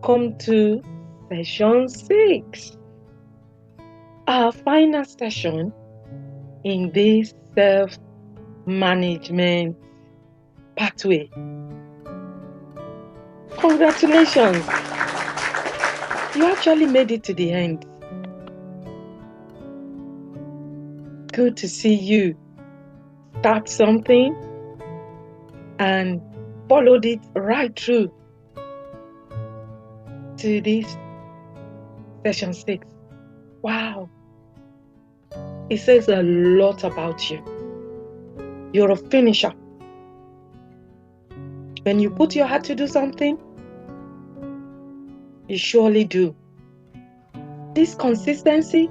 Welcome to session 6, our final session in this self-management pathway. Congratulations! You actually made it to the end. Good to see you start something and followed it right through to this session 6. Wow. It says a lot about you. You're a finisher. When you put your heart to do something, you surely do. This consistency,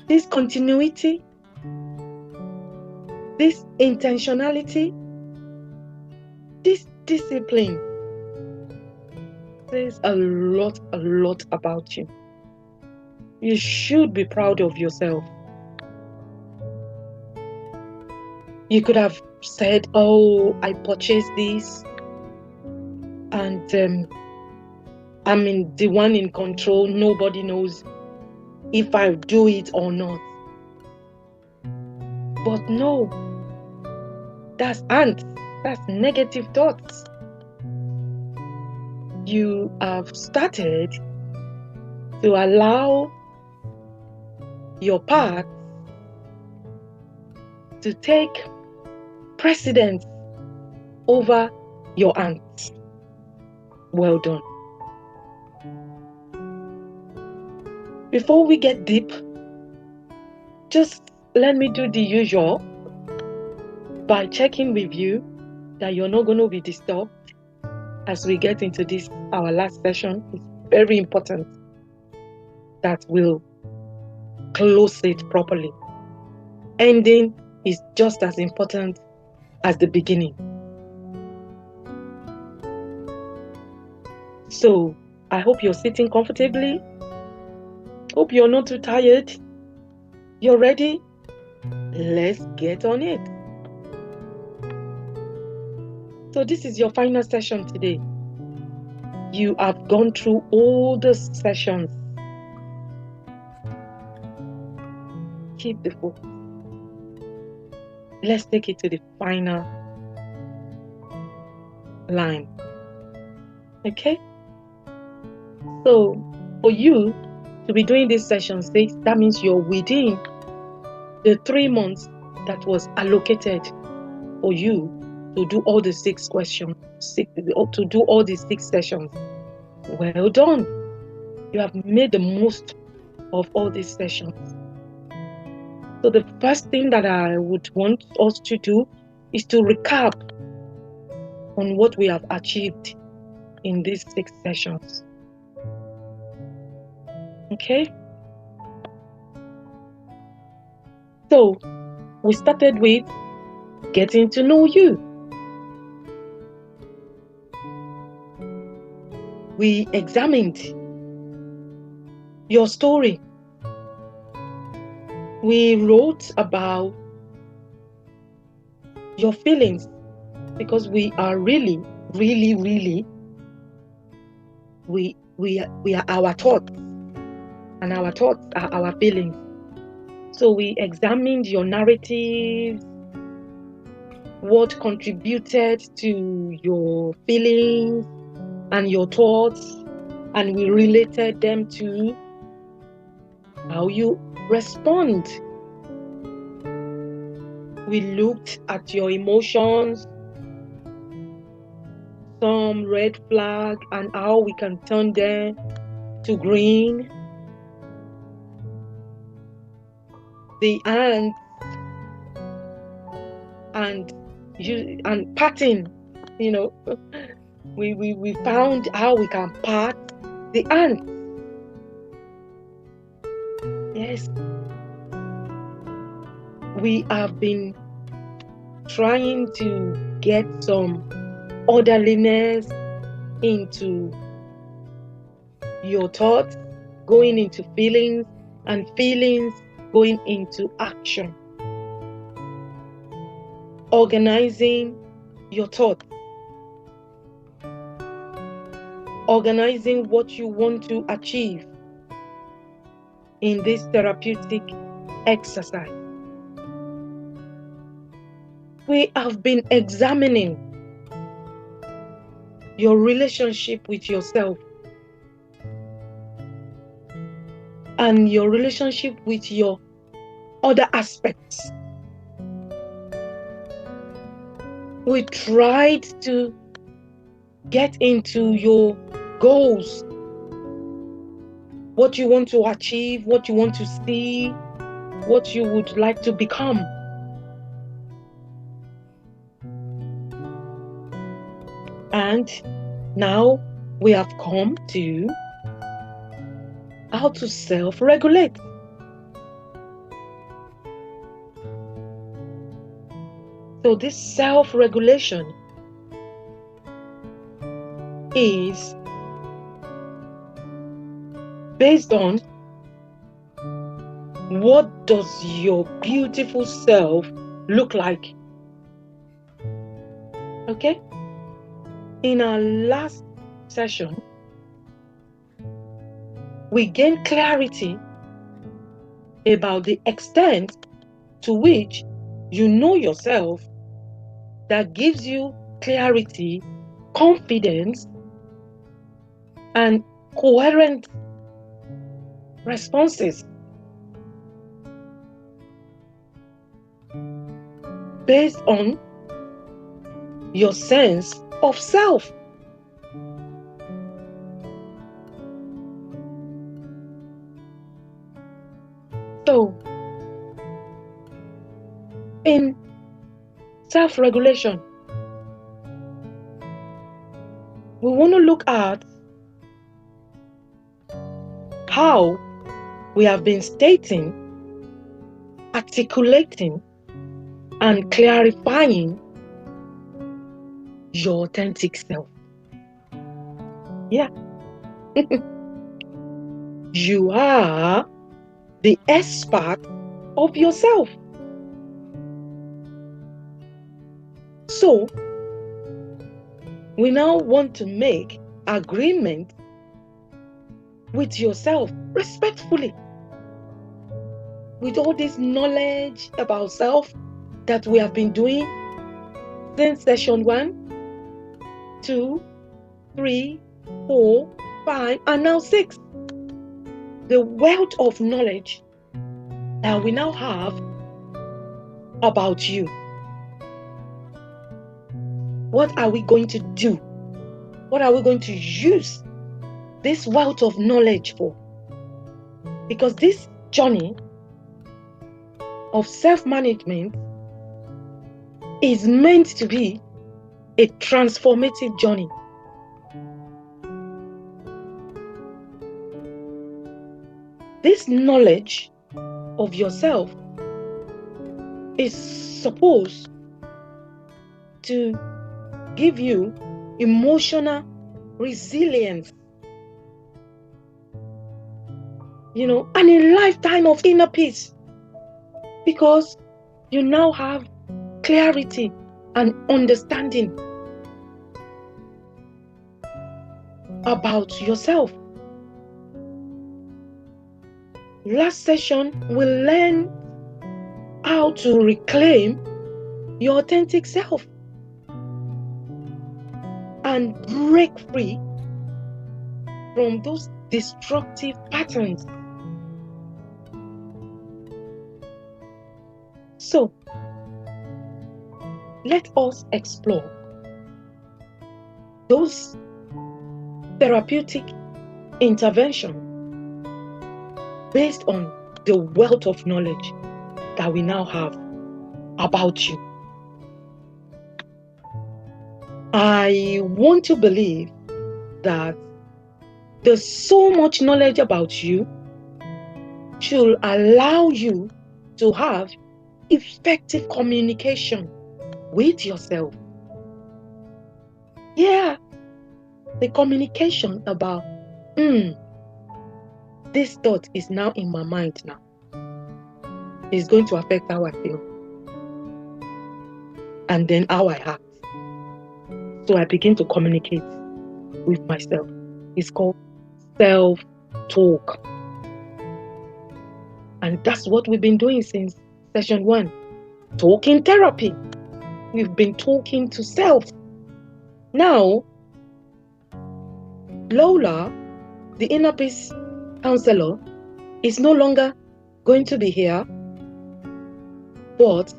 this continuity, this intentionality, this discipline says a lot about you. You should be proud of yourself. You could have said, oh, I purchased this and I'm the one in control. Nobody knows if I do it or not. But no, that's ants. That's negative thoughts. You have started to allow your path to take precedence over your ants. Well done. Before we get deep, just let me do the usual by checking with you that you're not going to be disturbed as we get into this, our last session. It's very important that we'll close it properly. Ending is just as important as the beginning. So I hope you're sitting comfortably. Hope you're not too tired. You're ready? Let's get on it. So this is your final session today. You have gone through all the sessions. Keep the focus. Let's take it to the final line. Okay? So for you to be doing this session 6, that means you're within the 3 months that was allocated for you to do all the 6 questions, to do all the 6 sessions. Well done. You have made the most of all these sessions. So the first thing that I would want us to do is to recap on what we have achieved in these 6 sessions. Okay? So we started with getting to know you. We examined your story. We wrote about your feelings because we are really, we are our thoughts, and our thoughts are our feelings. So we examined your narratives, what contributed to your feelings and your thoughts, and we related them to how you respond. We looked at your emotions, some red flag, and how we can turn them to green. The ants and patting, we found how we can pat the ants. Yes, we have been trying to get some orderliness into your thoughts, going into feelings, and feelings going into action. Organizing your thoughts. organizing what you want to achieve in this therapeutic exercise. We have been examining your relationship with yourself and your relationship with your other aspects. We tried to get into your goals, what you want to achieve, what you want to see, what you would like to become. And now we have come to how to self-regulate. So this self-regulation is based on what does your beautiful self look like? Okay? In our last session, we gained clarity about the extent to which you know yourself that gives you clarity, confidence, and coherent responses based on your sense of self. So, in self-regulation, we want to look at how we have been stating, articulating, and clarifying your authentic self. Yeah. You are the expert of yourself. So, we now want to make agreement with yourself respectfully. With all this knowledge about self that we have been doing since session 1, 2, 3, 4, 5, and now 6. The wealth of knowledge that we now have about you. What are we going to do? What are we going to use this wealth of knowledge for? Because this journey of self-management is meant to be a transformative journey. This knowledge of yourself is supposed to give you emotional resilience, and a lifetime of inner peace, because you now have clarity and understanding about yourself. Last session, we learned how to reclaim your authentic self and break free from those destructive patterns. So, let us explore those therapeutic interventions based on the wealth of knowledge that we now have about you. I want to believe that there's so much knowledge about you should allow you to have effective communication with yourself. Yeah, the communication about, this thought is now in my mind now. It's going to affect how I feel. And then how I act. So I begin to communicate with myself. is called self-talk. And that's what we've been doing since session 1. Talking therapy. We've been talking to self. Now, Lola, the inner peace counselor, is no longer going to be here, but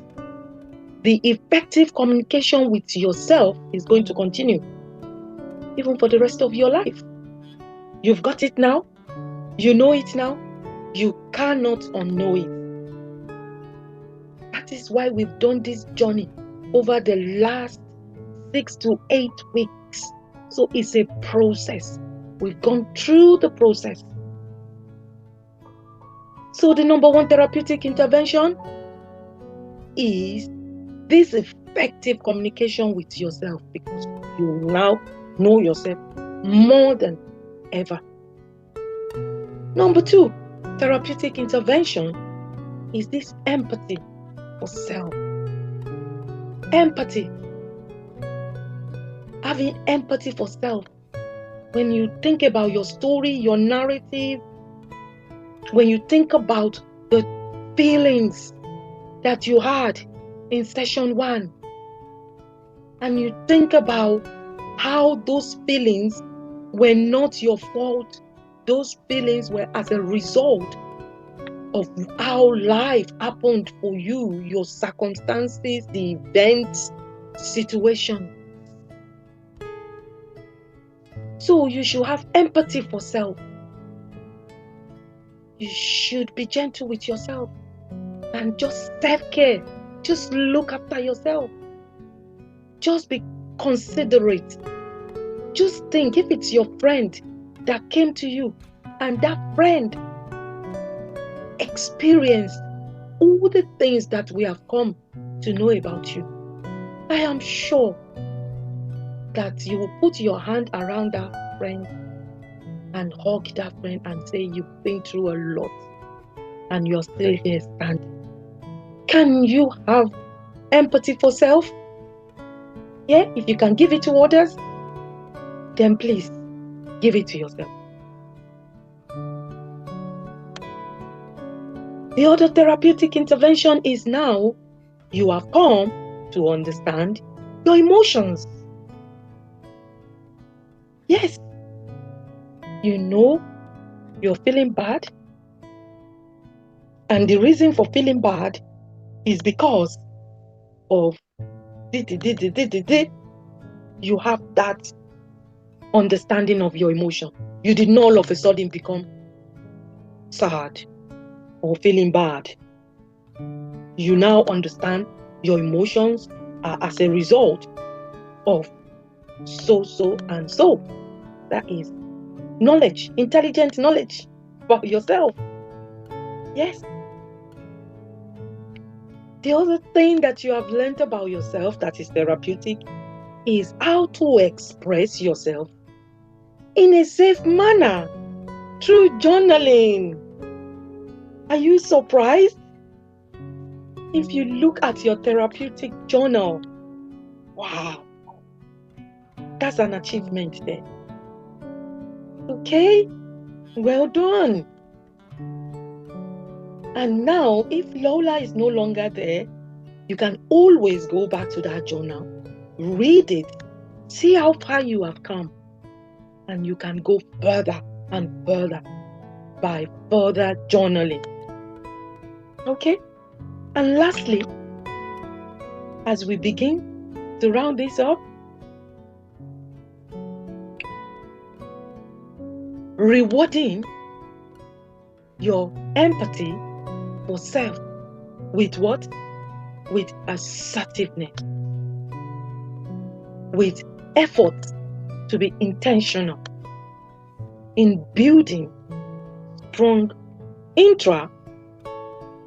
the effective communication with yourself is going to continue, even for the rest of your life. You've got it now. You know it now. You cannot unknow it. That is why we've done this journey over the last 6 to 8 weeks. So it's a process. We've gone through the process. So the number 1 therapeutic intervention is this effective communication with yourself, because you now know yourself more than ever. Number 2 therapeutic intervention is this empathy for self. Empathy. Having empathy for self. When you think about your story, your narrative, when you think about the feelings that you had in session 1, and you think about how those feelings were not your fault, those feelings were as a result of how life happened for you, your circumstances, the events, situation. So you should have empathy for self. You should be gentle with yourself and just self-care. Just look after yourself. Just be considerate. Just think, if it's your friend that came to you and that friend experienced all the things that we have come to know about you, I am sure that you will put your hand around that friend and hug that friend and say, you've been through a lot and you're still here standing. Can you have empathy for self? Yeah, if you can give it to others, then please give it to yourself. The other therapeutic intervention is now you have come to understand your emotions. Yes, you know you're feeling bad, and the reason for feeling bad is because of you have that understanding of your emotion. You did not all of a sudden become sad or feeling bad. You now understand your emotions are as a result of so and so. That is knowledge, intelligent knowledge about yourself. Yes. The other thing that you have learned about yourself that is therapeutic is how to express yourself in a safe manner through journaling. Are you surprised? If you look at your therapeutic journal, wow, that's an achievement there. Okay, well done. And now, if Lola is no longer there, you can always go back to that journal, read it, see how far you have come, and you can go further and further by further journaling. Okay? And lastly, as we begin to round this up, rewarding your empathy for self with what? With assertiveness, with effort to be intentional in building strong intra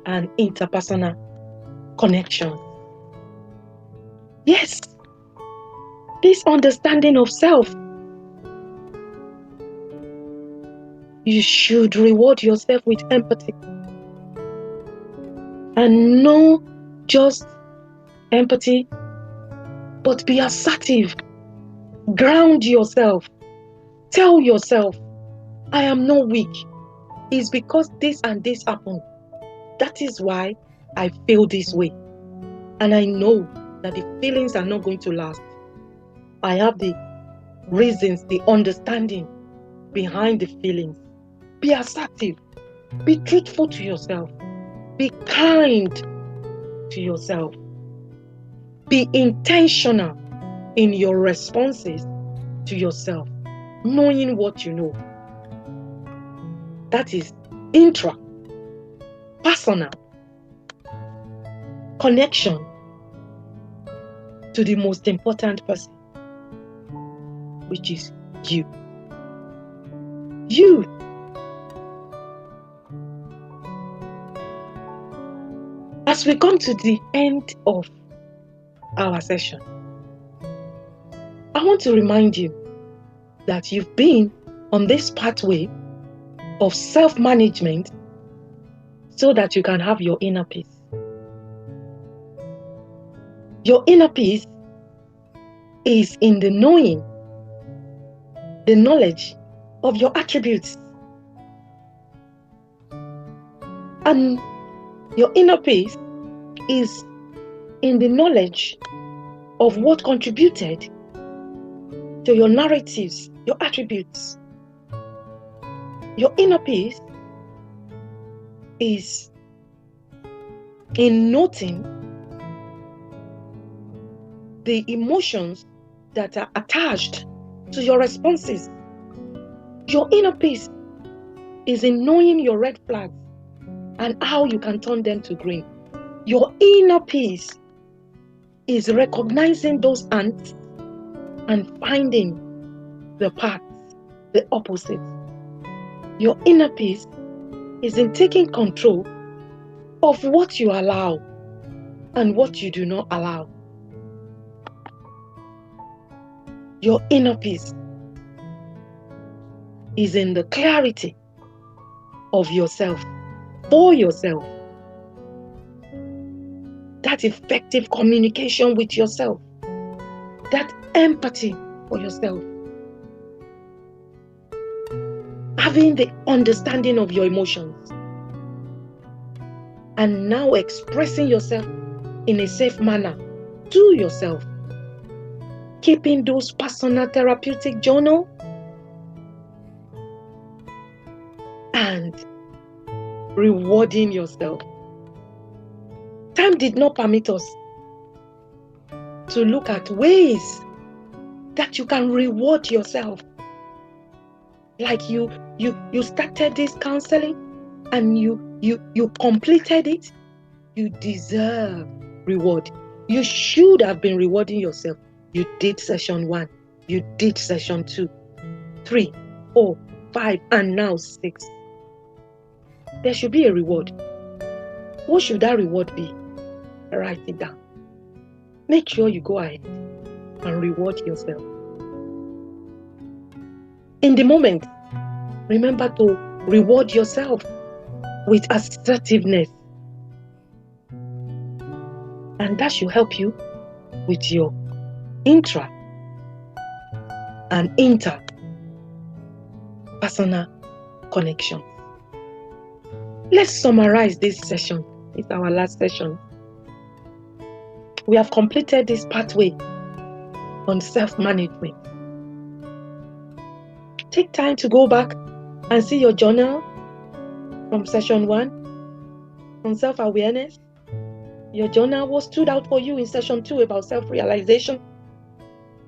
and interpersonal connections. Yes, this understanding of self, you should reward yourself with empathy. And not just empathy, but be assertive. Ground yourself. Tell yourself, I am not weak. It's because this and this happened. That is why I feel this way. And I know that the feelings are not going to last. I have the reasons, the understanding behind the feelings. Be assertive. Be truthful to yourself. Be kind to yourself. Be intentional in your responses to yourself, knowing what you know. That is intra-personal connection to the most important person, which is you. You. As we come to the end of our session, I want to remind you that you've been on this pathway of self-management so that you can have your inner peace. Your inner peace is in the knowing, the knowledge of your attributes. And your inner peace is in the knowledge of what contributed to your narratives, your attributes. Your inner peace is in noting the emotions that are attached to your responses. Your inner peace is in knowing your red flags and how you can turn them to green. Your inner peace is recognizing those ants and finding the paths, the opposite. Your inner peace is in taking control of what you allow and what you do not allow. Your inner peace is in the clarity of yourself, for yourself. That effective communication with yourself, that empathy for yourself, having the understanding of your emotions, and now expressing yourself in a safe manner to yourself, keeping those personal therapeutic journal, and rewarding yourself. Time did not permit us to look at ways that you can reward yourself. Like you started this counseling and you completed it. You deserve reward. You should have been rewarding yourself. You did session 1, you did session 2, 3, 4, 5, and now 6. There should be a reward. What should that reward be? Write it down. Make sure you go ahead and reward yourself. In the moment, remember to reward yourself with assertiveness. And that should help you with your intra and interpersonal connection. Let's summarize this session. It's our last session. We have completed this pathway on self-management. Take time to go back and see your journal from session 1 on self-awareness. Your journal, what stood out for you in session 2 about self-realization.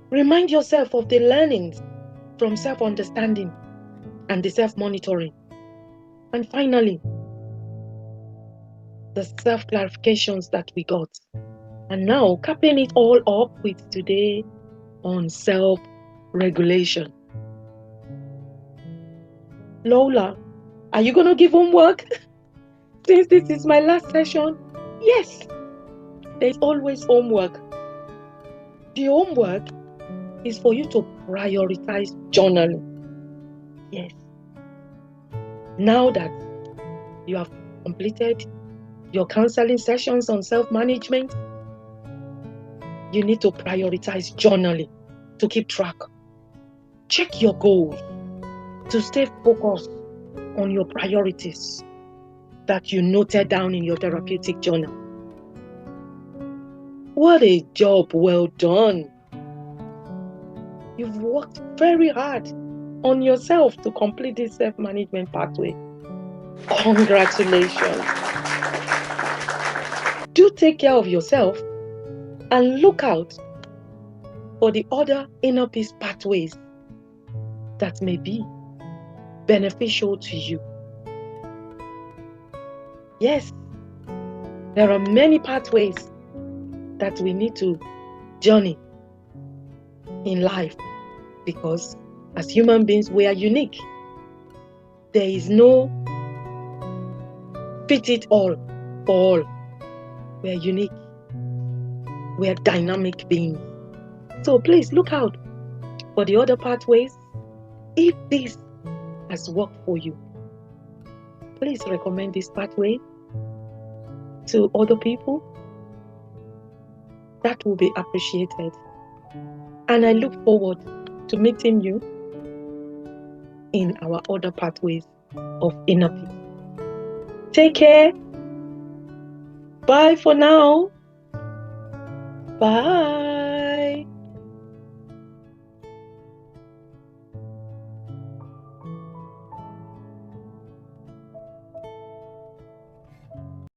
Remind yourself of the learnings from self-understanding and the self-monitoring. And finally, the self-clarifications that we got. And now, capping it all up with today on self-regulation. Lola, are you going to give homework? Since this is my last session? Yes, there's always homework. The homework is for you to prioritize journaling. Yes. Now that you have completed your counseling sessions on self-management, you need to prioritize journaling to keep track Check your goals to stay focused on your priorities that you noted down in your therapeutic journal. What a job well done. You've worked very hard on yourself to complete this self-management pathway. Congratulations. Do take care of yourself and look out for the other inner peace pathways that may be beneficial to you. Yes, there are many pathways that we need to journey in life because as human beings, we are unique. There is no fit it all for all. We are unique. We are dynamic beings. So please look out for the other pathways. If this has worked for you, please recommend this pathway to other people. That will be appreciated. And I look forward to meeting you in our other pathways of inner peace. Take care. Bye for now. Bye.